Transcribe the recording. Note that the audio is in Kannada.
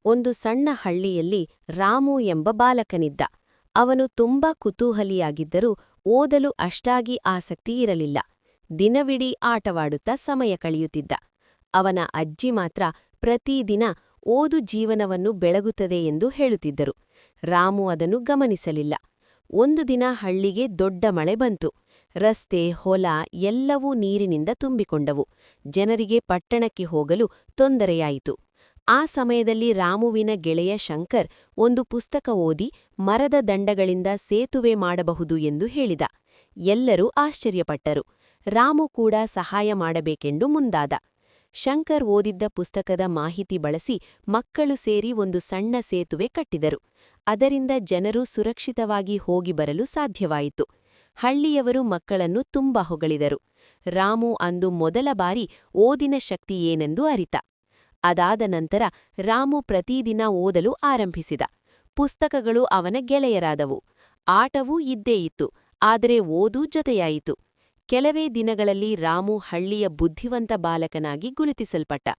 ಒಂದು ಸಣ್ಣ ಹಳ್ಳಿಯಲ್ಲಿ ರಾಮು ಎಂಬ ಬಾಲಕನಿದ್ದ. ಅವನು ತುಂಬಾ ಕುತೂಹಲಿಯಾಗಿದ್ದರೂ ಓದಲು ಅಷ್ಟಾಗಿ ಆಸಕ್ತಿ ಇರಲಿಲ್ಲ. ದಿನವಿಡೀ ಆಟವಾಡುತ್ತಾ ಸಮಯ ಕಳೆಯುತ್ತಿದ್ದ. ಅವನ ಅಜ್ಜಿ ಮಾತ್ರ ಪ್ರತಿದಿನ ಓದು ಜೀವನವನ್ನು ಬೆಳಗುತ್ತದೆ ಎಂದು ಹೇಳುತ್ತಿದ್ದರು. ರಾಮು ಅದನ್ನು ಗಮನಿಸಲಿಲ್ಲ. ಒಂದು ದಿನ ಹಳ್ಳಿಗೆ ದೊಡ್ಡ ಮಳೆ ಬಂತು. ರಸ್ತೆ, ಹೊಲ ಎಲ್ಲವೂ ನೀರಿನಿಂದ ತುಂಬಿಕೊಂಡವು. ಜನರಿಗೆ ಪಟ್ಟಣಕ್ಕೆ ಹೋಗಲು ತೊಂದರೆಯಾಯಿತು. ಆ ಸಮಯದಲ್ಲಿ ರಾಮುವಿನ ಗೆಳೆಯ ಶಂಕರ್ ಒಂದು ಪುಸ್ತಕ ಓದಿ ಮರದ ದಂಡಗಳಿಂದ ಸೇತುವೆ ಮಾಡಬಹುದು ಎಂದು ಹೇಳಿದ. ಎಲ್ಲರೂ ಆಶ್ಚರ್ಯಪಟ್ಟರು. ರಾಮು ಕೂಡ ಸಹಾಯ ಮಾಡಬೇಕೆಂದು ಮುಂದಾದ. ಶಂಕರ್ ಓದಿದ್ದ ಪುಸ್ತಕದ ಮಾಹಿತಿ ಬಳಸಿ ಮಕ್ಕಳು ಸೇರಿ ಒಂದು ಸಣ್ಣ ಸೇತುವೆ ಕಟ್ಟಿದರು. ಅದರಿಂದ ಜನರು ಸುರಕ್ಷಿತವಾಗಿ ಹೋಗಿ ಬರಲು ಸಾಧ್ಯವಾಯಿತು. ಹಳ್ಳಿಯವರು ಮಕ್ಕಳನ್ನು ತುಂಬಾ ಹೊಗಳಿದರು. ರಾಮು ಅಂದು ಮೊದಲ ಬಾರಿ ಓದಿನ ಶಕ್ತಿ ಏನೆಂದು ಅರಿತ. ಅದಾದ ನಂತರ ರಾಮು ಪ್ರತಿದಿನ ಓದಲು ಆರಂಭಿಸಿದ. ಪುಸ್ತಕಗಳು ಅವನ ಗೆಳೆಯರಾದವು. ಆಟವೂ ಇದ್ದೇ ಇತ್ತು, ಆದರೆ ಓದೂ ಜೊತೆಯಾಯಿತು. ಕೆಲವೇ ದಿನಗಳಲ್ಲಿ ರಾಮು ಹಳ್ಳಿಯ ಬುದ್ಧಿವಂತ ಬಾಲಕನಾಗಿ ಗುರುತಿಸಲ್ಪಟ್ಟ.